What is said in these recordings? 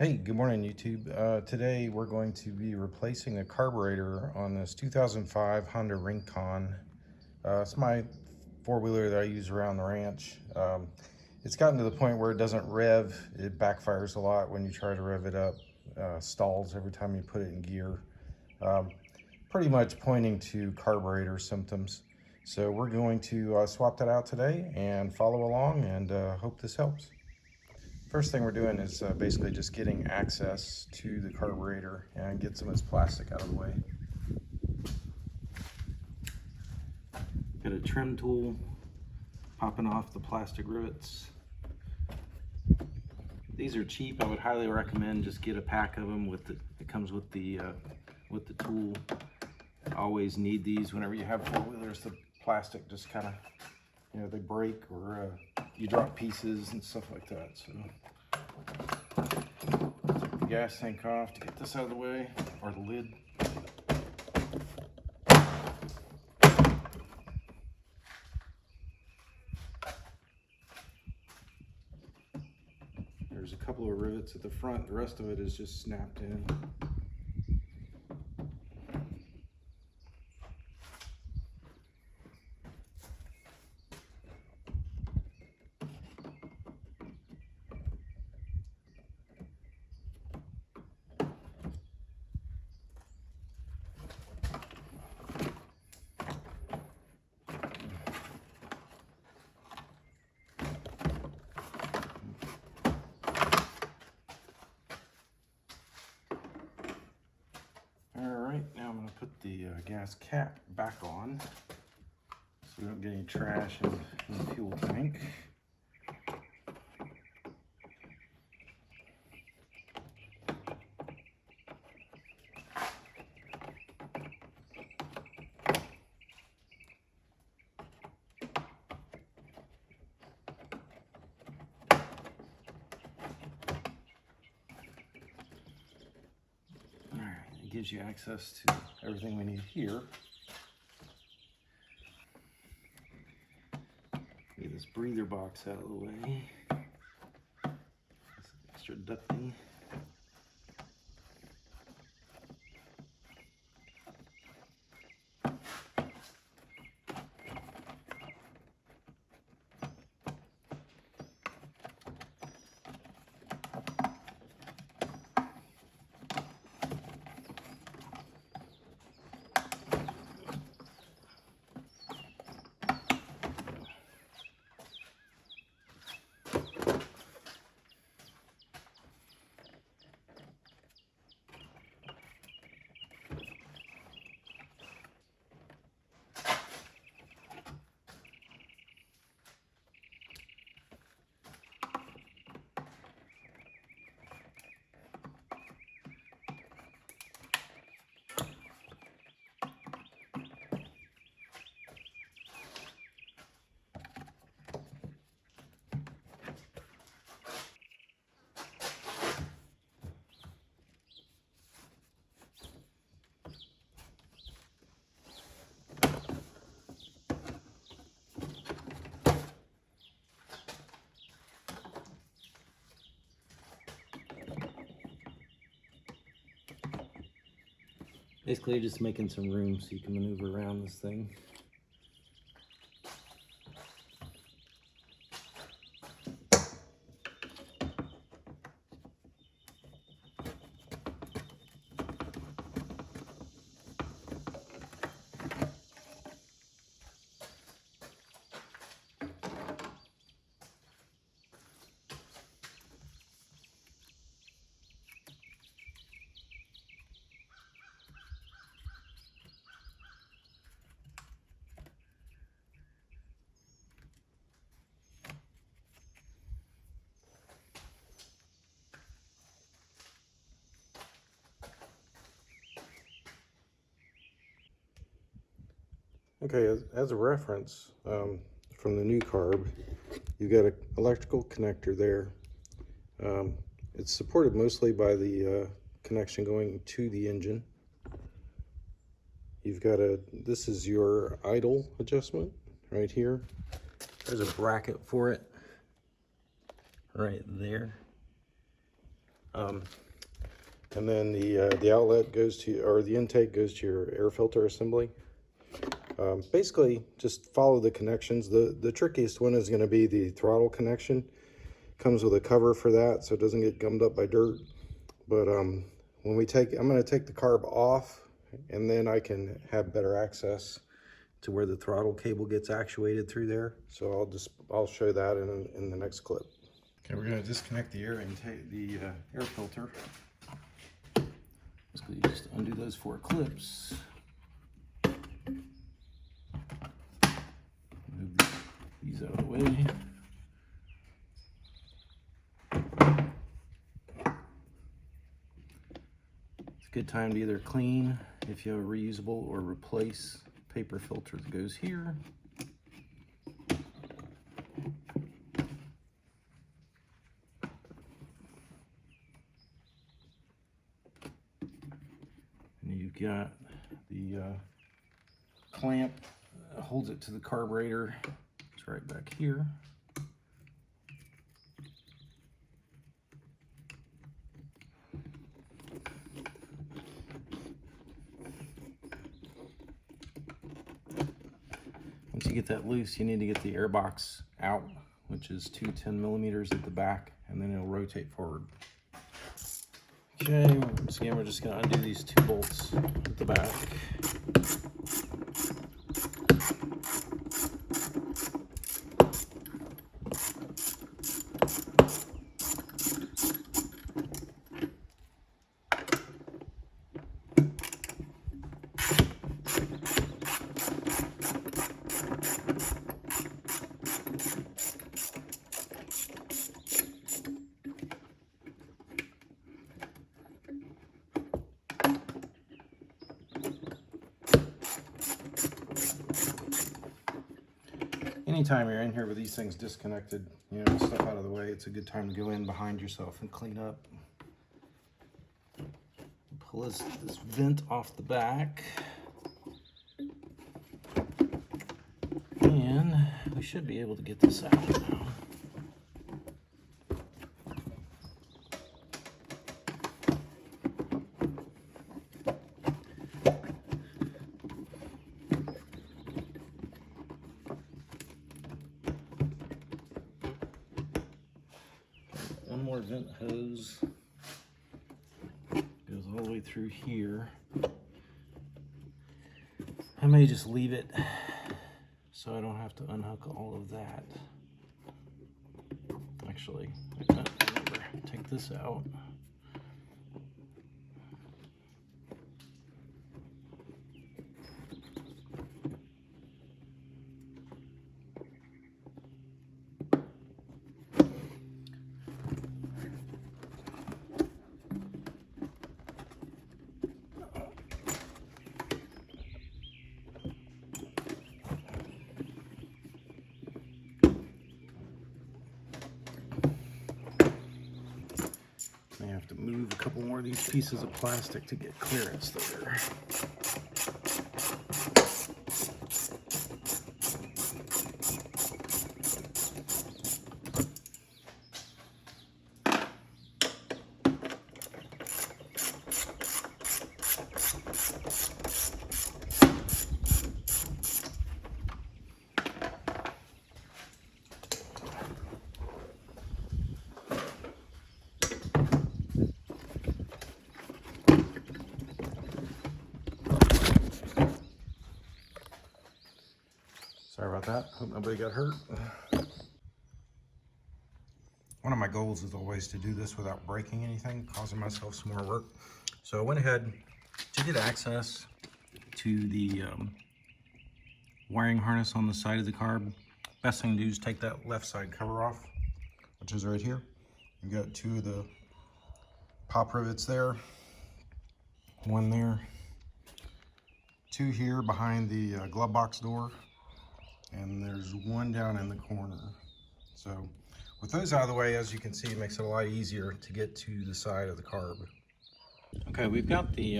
Hey, good morning YouTube. Today we're going to be replacing the carburetor on this 2005 Honda Rincon. It's my four-wheeler that I use around the ranch. It's gotten to the point where it doesn't rev. It backfires a lot when you try to rev it up. Stalls every time you put it in gear. Pretty much pointing to carburetor symptoms. So we're going to swap that out today and follow along, and hope this helps. First thing we're doing is basically just getting access to the carburetor and get some of this plastic out of the way. Got a trim tool, popping off the plastic rivets. These are cheap. I would highly recommend just get a pack of them with it comes with the tool. Always need these whenever you have four-wheelers. The plastic just kind of, they break, or you drop pieces and stuff like that. So take the gas tank off to get this out of the way, or the lid. There's a couple of rivets at the front. The rest of it is just snapped in. Alright, now I'm going to put the gas cap back on so we don't get any trash in the fuel tank. Gives you access to everything we need here. Get this breather box out of the way. This extra ducting. Basically just making some room so you can maneuver around this thing. Okay, as a reference, from the new Carb, you've got an electrical connector there. It's supported mostly by the connection going to the engine. You've got this is your idle adjustment right here. There's a bracket for it right there. And then the outlet goes to, or the intake goes to your air filter assembly. Basically, just follow the connections. The trickiest one is going to be the throttle connection. Comes with a cover for that, so it doesn't get gummed up by dirt. But when I'm going to take the carb off, and then I can have better access to where the throttle cable gets actuated through there. So I'll show that in the next clip. Okay, we're going to disconnect the air intake, the air filter. Basically, you just undo those 4 clips. Move these out of the way. It's a good time to either clean if you have a reusable or replace paper filter that goes here. And you've got the clamp that holds it to the carburetor. It's right back here. Once you get that loose, you need to get the air box out, which is 2 10mm at the back, and then it'll rotate forward. Okay, once again, we're just going to undo these 2 bolts at the back. Anytime you're in here with these things disconnected, you know, stuff out of the way, it's a good time to go in behind yourself and clean up. Pull this vent off the back. And we should be able to get this out now. One more vent hose goes all the way through here. I may just leave it so I don't have to unhook all of that. Actually, I can't remember. Take this out. I have to move a couple more of these pieces of plastic to get clearance there. Sorry about that. Hope nobody got hurt. One of my goals is always to do this without breaking anything, causing myself some more work. So I went ahead to get access to the wiring harness on the side of the carb. Best thing to do is take that left side cover off, which is right here. You've got 2 of the pop rivets there, 1 there, 2 here behind the glove box door, and there's 1 down in the corner. So with those out of the way, as you can see, it makes it a lot easier to get to the side of the carb. Okay, we've got the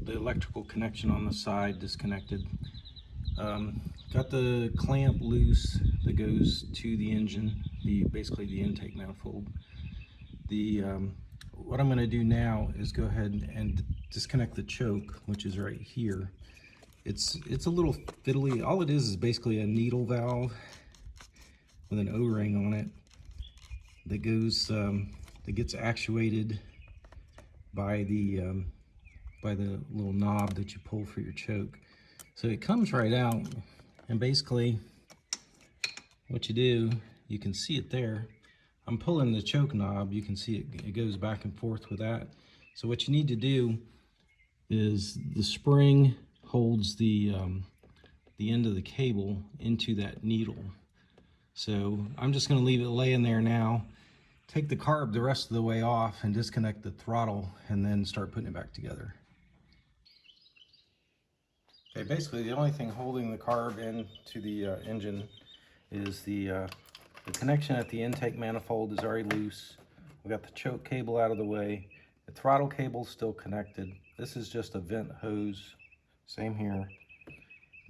electrical connection on the side disconnected. Got the clamp loose that goes to the engine, basically the intake manifold. What I'm going to do now is go ahead and disconnect the choke, which is right here. It's a little fiddly. All it is basically a needle valve with an O-ring on it that goes that gets actuated by the little knob that you pull for your choke. So it comes right out, and basically what you do, you can see it there. I'm pulling the choke knob. You can see it goes back and forth with that. So what you need to do is the spring holds the end of the cable into that needle. So I'm just going to leave it laying there now. Take the carb the rest of the way off and disconnect the throttle, and then start putting it back together. Okay, basically the only thing holding the carb into the engine is the connection at the intake manifold is already loose. We got the choke cable out of the way. The throttle cable is still connected. This is just a vent hose. Same here.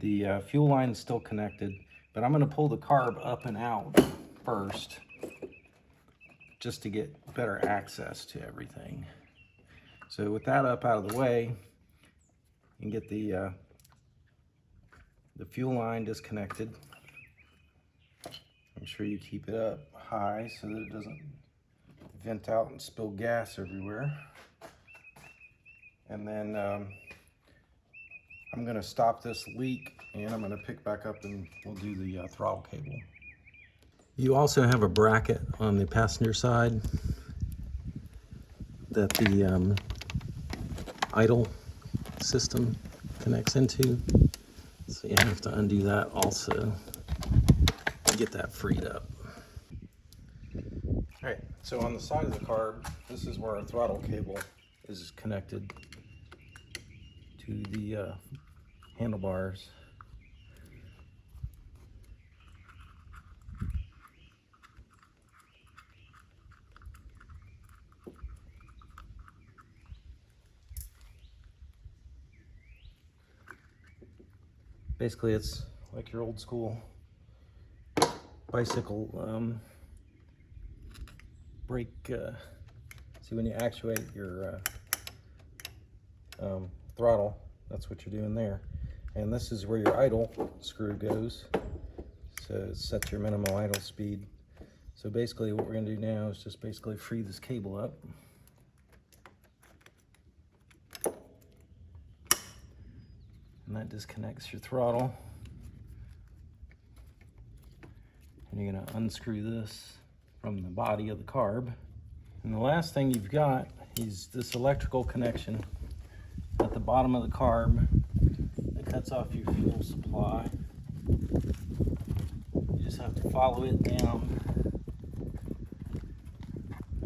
The fuel line is still connected, but I'm going to pull the carb up and out first, just to get better access to everything. So with that up out of the way, you can get the fuel line disconnected. Make sure you keep it up high so that it doesn't vent out and spill gas everywhere. And then I'm going to stop this leak, and I'm going to pick back up and we'll do the throttle cable. You also have a bracket on the passenger side that the idle system connects into. So you have to undo that also to get that freed up. All right, so on the side of the carb, this is where our throttle cable is connected to the handlebars. Basically, it's like your old school bicycle brake. See, when you actuate your throttle, that's what you're doing there. And this is where your idle screw goes. So it sets your minimum idle speed. So basically what we're going to do now is just basically free this cable up. And that disconnects your throttle. And you're going to unscrew this from the body of the carb. And the last thing you've got is this electrical connection at the bottom of the carb that cuts off your fuel supply. You just have to follow it down.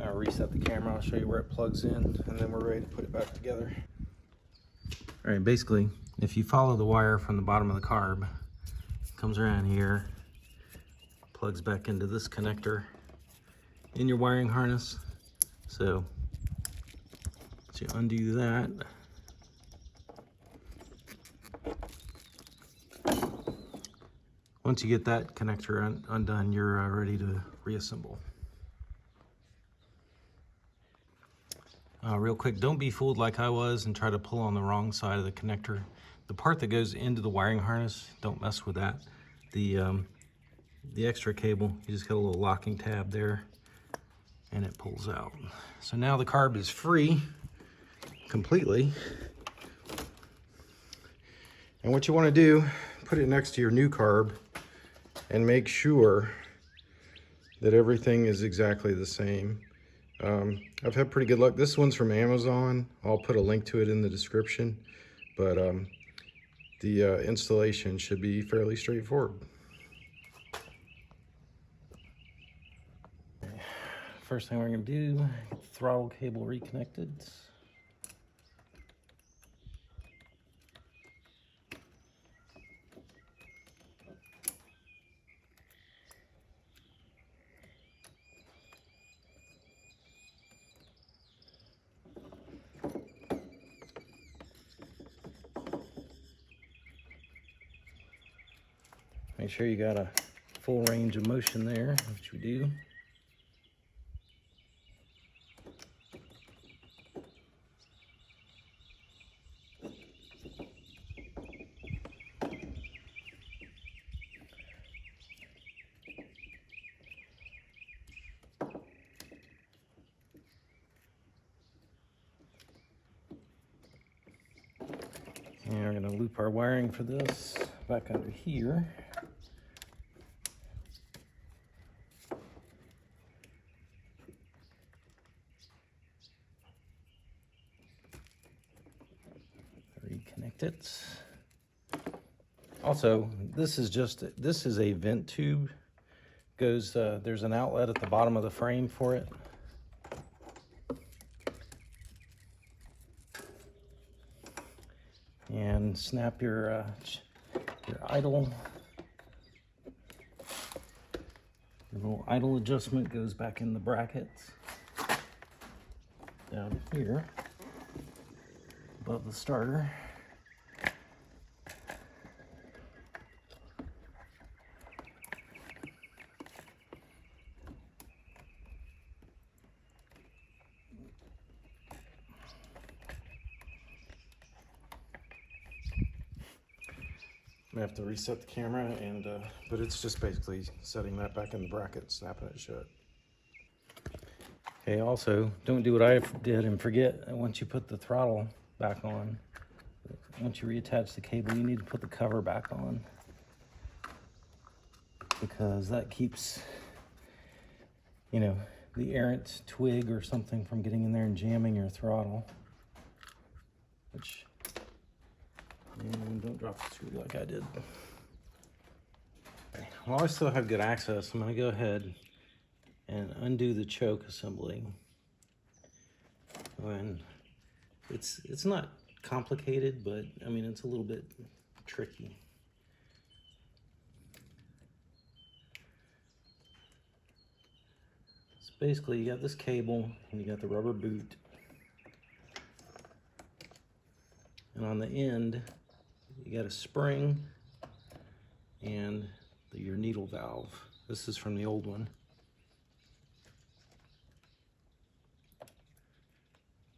I'll reset the camera, I'll show you where it plugs in, and then we're ready to put it back together. All right, basically, if you follow the wire from the bottom of the carb, it comes around here, plugs back into this connector in your wiring harness. So you undo that. Once you get that connector undone, you're ready to reassemble. Real quick, don't be fooled like I was and try to pull on the wrong side of the connector. The part that goes into the wiring harness, don't mess with that. The extra cable, you just got a little locking tab there, and it pulls out. So now the carb is free completely. And what you want to do, put it next to your new carb and make sure that everything is exactly the same. I've had pretty good luck. This one's from Amazon. I'll put a link to it in the description, but the installation should be fairly straightforward. First thing we're going to do, get the throttle cable reconnected. Make sure you got a full range of motion there, which we do. And we're going to loop our wiring for this back under here. Reconnect it. Also, this is a vent tube. Goes there's an outlet at the bottom of the frame for it. And snap your idle. Your little idle adjustment goes back in the brackets down here above the starter. I have to reset the camera, but it's just basically setting that back in the bracket, snapping it shut. Okay, also, don't do what I did and forget, once you put the throttle back on, once you reattach the cable, you need to put the cover back on, because that keeps, you know, the errant twig or something from getting in there and jamming your throttle. And don't drop the screw like I did. Okay. While I still have good access, I'm going to go ahead and undo the choke assembly. And it's not complicated, but I mean it's a little bit tricky. So basically, you got this cable and you got the rubber boot, and on the end you got a spring and your needle valve. This is from the old one.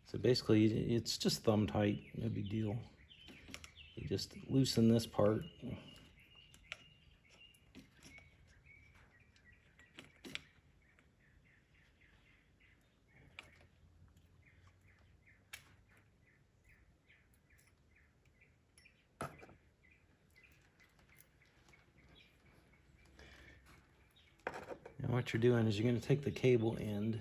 So basically it's just thumb tight, no big deal. You just loosen this part. And what you're doing is you're going to take the cable end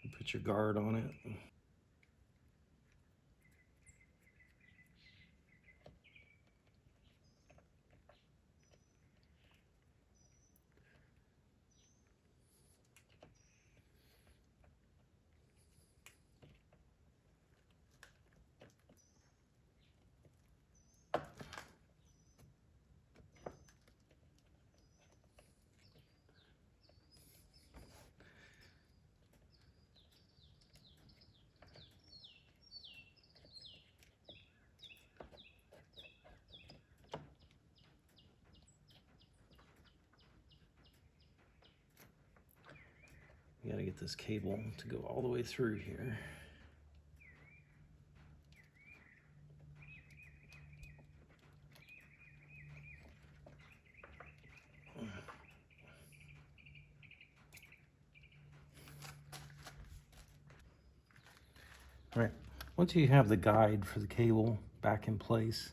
and put your guard on it. You gotta get this cable to go all the way through here. All right, once you have the guide for the cable back in place,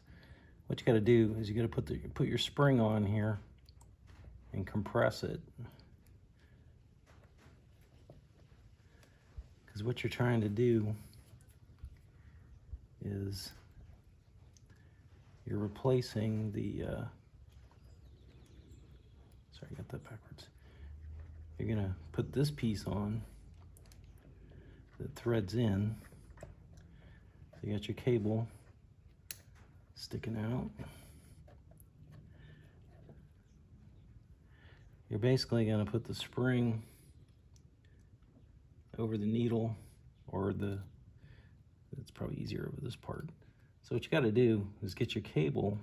what you gotta do is you gotta put your spring on here and compress it. Because what you're trying to do is you're replacing the, sorry, I got that backwards. You're gonna put this piece on that threads in. So you got your cable sticking out. You're basically gonna put the spring over the needle, or it's probably easier over this part. So what you gotta do is get your cable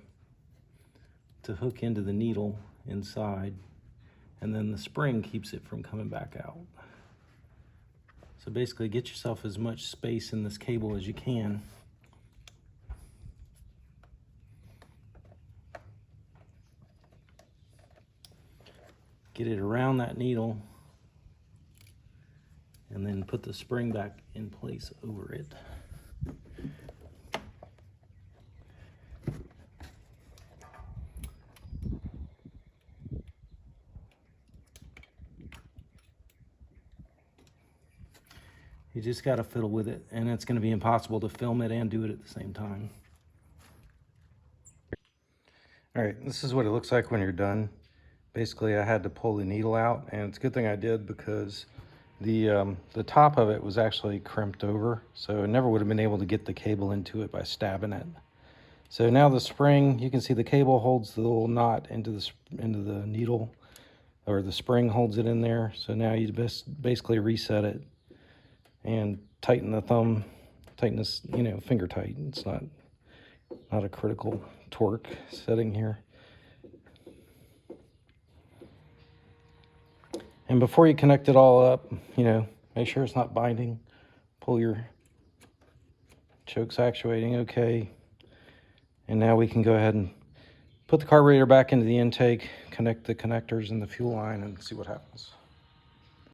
to hook into the needle inside, and then the spring keeps it from coming back out. So basically get yourself as much space in this cable as you can. get it around that needle, and then put the spring back in place over it. You just got to fiddle with it, and it's going to be impossible to film it and do it at the same time. All right, this is what it looks like when you're done. Basically, I had to pull the needle out, and it's a good thing I did because the top of it was actually crimped over, so I never would have been able to get the cable into it by stabbing it. So now the spring, you can see the cable holds the little knot into the needle, or the spring holds it in there. So now you basically reset it and tighten the thumb, tighten this, finger tight. It's not a critical torque setting here. And before you connect it all up, make sure it's not binding. Pull your chokes actuating okay. And now we can go ahead and put the carburetor back into the intake, connect the connectors and the fuel line, and see what happens.